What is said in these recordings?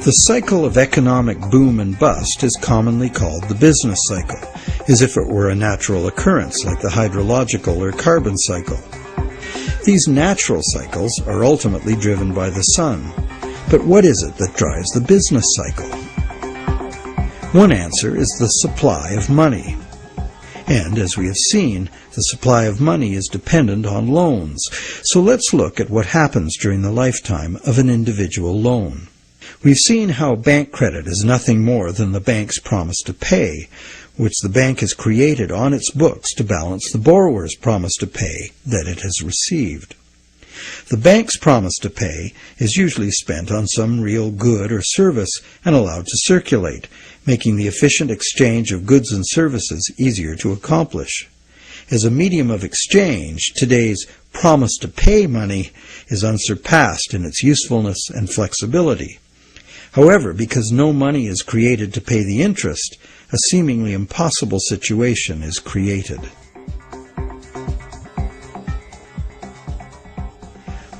The cycle of economic boom and bust is commonly called the business cycle, as if it were a natural occurrence like the hydrological or carbon cycle. These natural cycles are ultimately driven by the sun. But what is it that drives the business cycle? One answer is the supply of money. And, as we have seen, the supply of money is dependent on loans. So let's look at what happens during the lifetime of an individual loan. We've seen how bank credit is nothing more than the bank's promise to pay, which the bank has created on its books to balance the borrower's promise to pay that it has received. The bank's promise to pay is usually spent on some real good or service and allowed to circulate, making the efficient exchange of goods and services easier to accomplish. As a medium of exchange, today's promise to pay money is unsurpassed in its usefulness and flexibility. However, because no money is created to pay the interest, a seemingly impossible situation is created.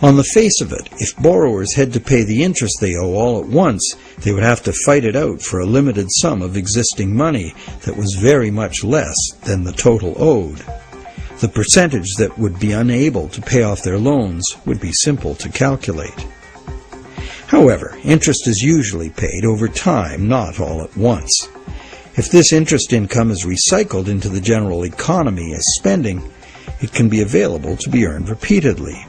On the face of it, if borrowers had to pay the interest they owe all at once, they would have to fight it out for a limited sum of existing money that was very much less than the total owed. The percentage that would be unable to pay off their loans would be simple to calculate. However, interest is usually paid over time, not all at once. If this interest income is recycled into the general economy as spending, it can be available to be earned repeatedly.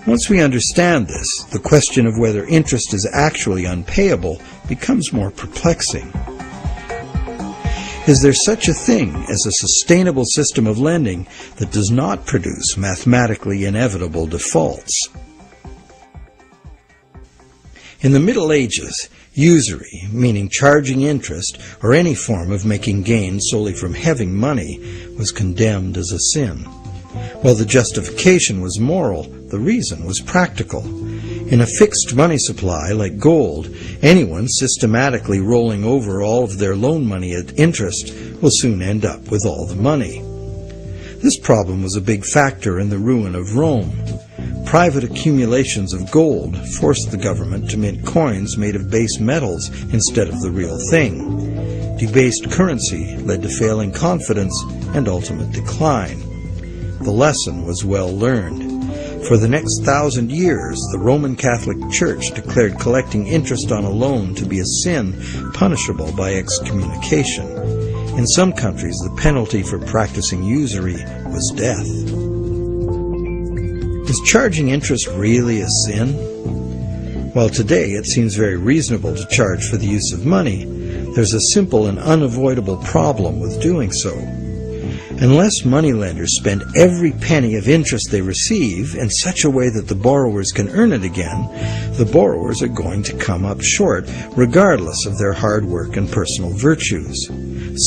Once we understand this, the question of whether interest is actually unpayable becomes more perplexing. Is there such a thing as a sustainable system of lending that does not produce mathematically inevitable defaults? In the Middle Ages, usury, meaning charging interest or any form of making gains solely from having money, was condemned as a sin. While the justification was moral, the reason was practical. In a fixed money supply like gold, anyone systematically rolling over all of their loan money at interest will soon end up with all the money. This problem was a big factor in the ruin of Rome. Private accumulations of gold forced the government to mint coins made of base metals instead of the real thing. Debased currency led to failing confidence and ultimate decline. The lesson was well learned. For the next 1,000 years, the Roman Catholic Church declared collecting interest on a loan to be a sin punishable by excommunication. In some countries, the penalty for practicing usury was death. Is charging interest really a sin? While today it seems very reasonable to charge for the use of money, there's a simple and unavoidable problem with doing so. Unless moneylenders spend every penny of interest they receive in such a way that the borrowers can earn it again, the borrowers are going to come up short regardless of their hard work and personal virtues.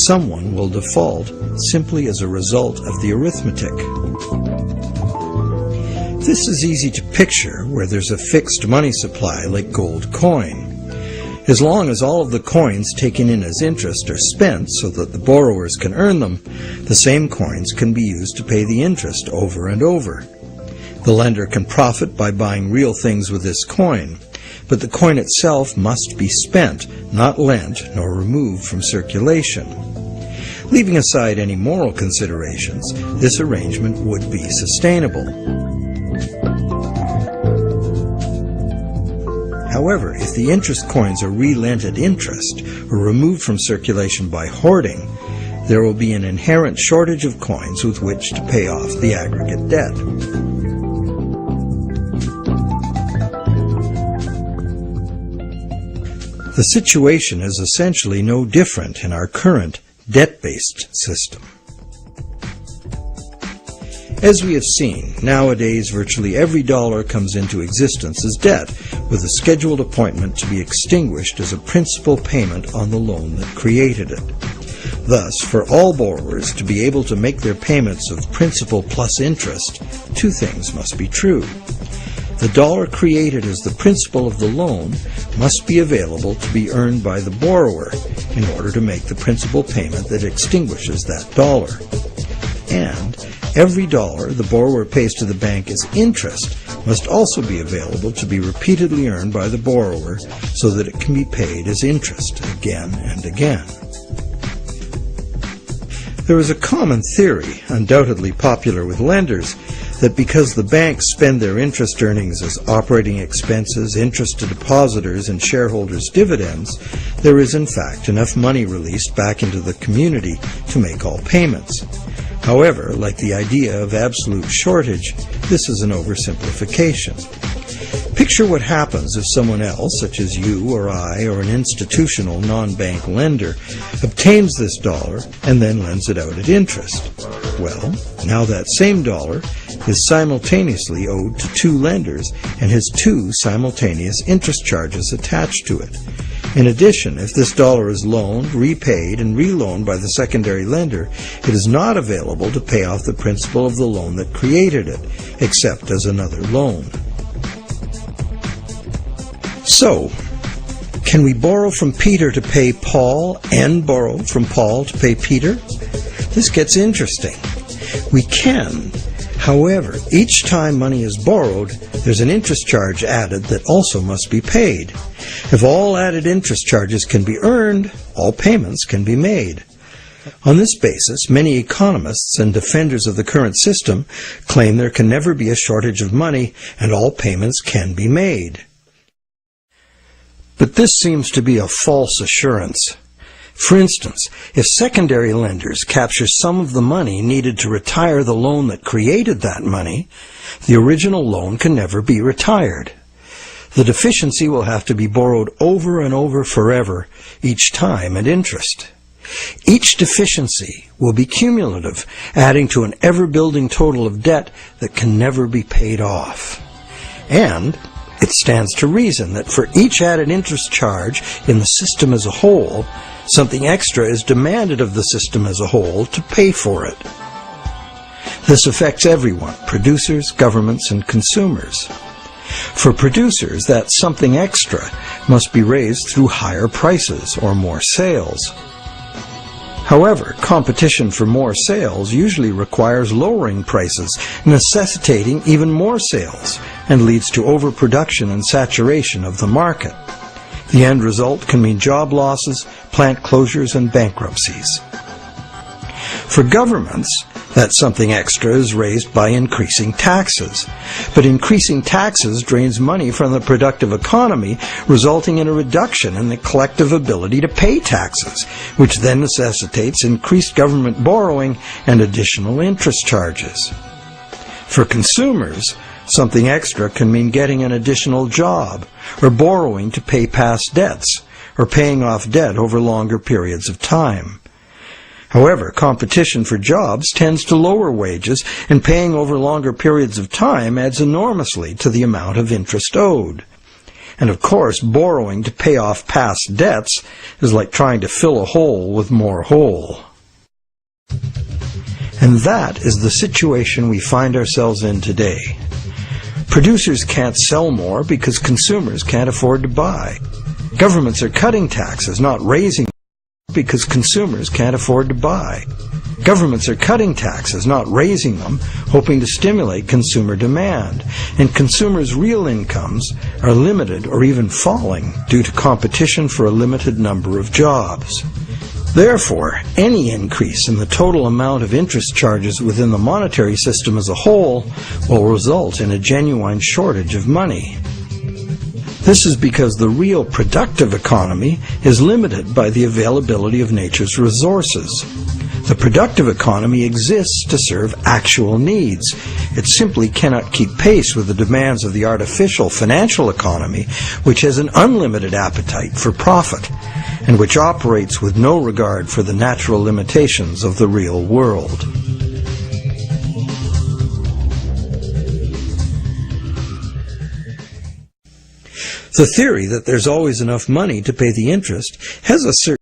Someone will default simply as a result of the arithmetic. This is easy to picture where there's a fixed money supply like gold coin. As long as all of the coins taken in as interest are spent so that the borrowers can earn them, the same coins can be used to pay the interest over and over. The lender can profit by buying real things with this coin, but the coin itself must be spent, not lent nor removed from circulation. Leaving aside any moral considerations, this arrangement would be sustainable. However, if the interest coins are re-lent at interest or removed from circulation by hoarding, there will be an inherent shortage of coins with which to pay off the aggregate debt. The situation is essentially no different in our current debt-based system. As we have seen, nowadays virtually every dollar comes into existence as debt, with a scheduled appointment to be extinguished as a principal payment on the loan that created it. Thus, for all borrowers to be able to make their payments of principal plus interest, two things must be true. The dollar created as the principal of the loan must be available to be earned by the borrower in order to make the principal payment that extinguishes that dollar. And every dollar the borrower pays to the bank as interest must also be available to be repeatedly earned by the borrower so that it can be paid as interest again and again. There is a common theory, undoubtedly popular with lenders, that because the banks spend their interest earnings as operating expenses, interest to depositors, and shareholders' dividends, there is in fact enough money released back into the community to make all payments. However, like the idea of absolute shortage, this is an oversimplification. Picture what happens if someone else, such as you or I or an institutional non-bank lender, obtains this dollar and then lends it out at interest. Well, now that same dollar is simultaneously owed to two lenders and has two simultaneous interest charges attached to it. In addition, if this dollar is loaned, repaid, and reloaned by the secondary lender, it is not available to pay off the principal of the loan that created it, except as another loan. So, can we borrow from Peter to pay Paul and borrow from Paul to pay Peter? This gets interesting. We can. However, each time money is borrowed, there's an interest charge added that also must be paid. If all added interest charges can be earned, all payments can be made. On this basis, many economists and defenders of the current system claim there can never be a shortage of money and all payments can be made. But this seems to be a false assurance. For instance, if secondary lenders capture some of the money needed to retire the loan that created that money, the original loan can never be retired. The deficiency will have to be borrowed over and over forever, each time at interest. Each deficiency will be cumulative, adding to an ever-building total of debt that can never be paid off. And it stands to reason that for each added interest charge in the system as a whole, something extra is demanded of the system as a whole to pay for it. This affects everyone, producers, governments, and consumers. For producers, that something extra must be raised through higher prices or more sales. However, competition for more sales usually requires lowering prices, necessitating even more sales, and leads to overproduction and saturation of the market. The end result can mean job losses, plant closures, and bankruptcies. For governments, that something extra is raised by increasing taxes. But increasing taxes drains money from the productive economy, resulting in a reduction in the collective ability to pay taxes, which then necessitates increased government borrowing and additional interest charges. For consumers, something extra can mean getting an additional job, or borrowing to pay past debts, or paying off debt over longer periods of time. However, competition for jobs tends to lower wages, and paying over longer periods of time adds enormously to the amount of interest owed. And of course, borrowing to pay off past debts is like trying to fill a hole with more hole. And that is the situation we find ourselves in today. Producers can't sell more because consumers can't afford to buy. Governments are cutting taxes, not raising them, because consumers can't afford to buy. Governments are cutting taxes, not raising them, hoping to stimulate consumer demand. And consumers' real incomes are limited or even falling due to competition for a limited number of jobs. Therefore, any increase in the total amount of interest charges within the monetary system as a whole will result in a genuine shortage of money. This is because the real productive economy is limited by the availability of nature's resources. The productive economy exists to serve actual needs. It simply cannot keep pace with the demands of the artificial financial economy, which has an unlimited appetite for profit, and which operates with no regard for the natural limitations of the real world. The theory that there's always enough money to pay the interest has a certain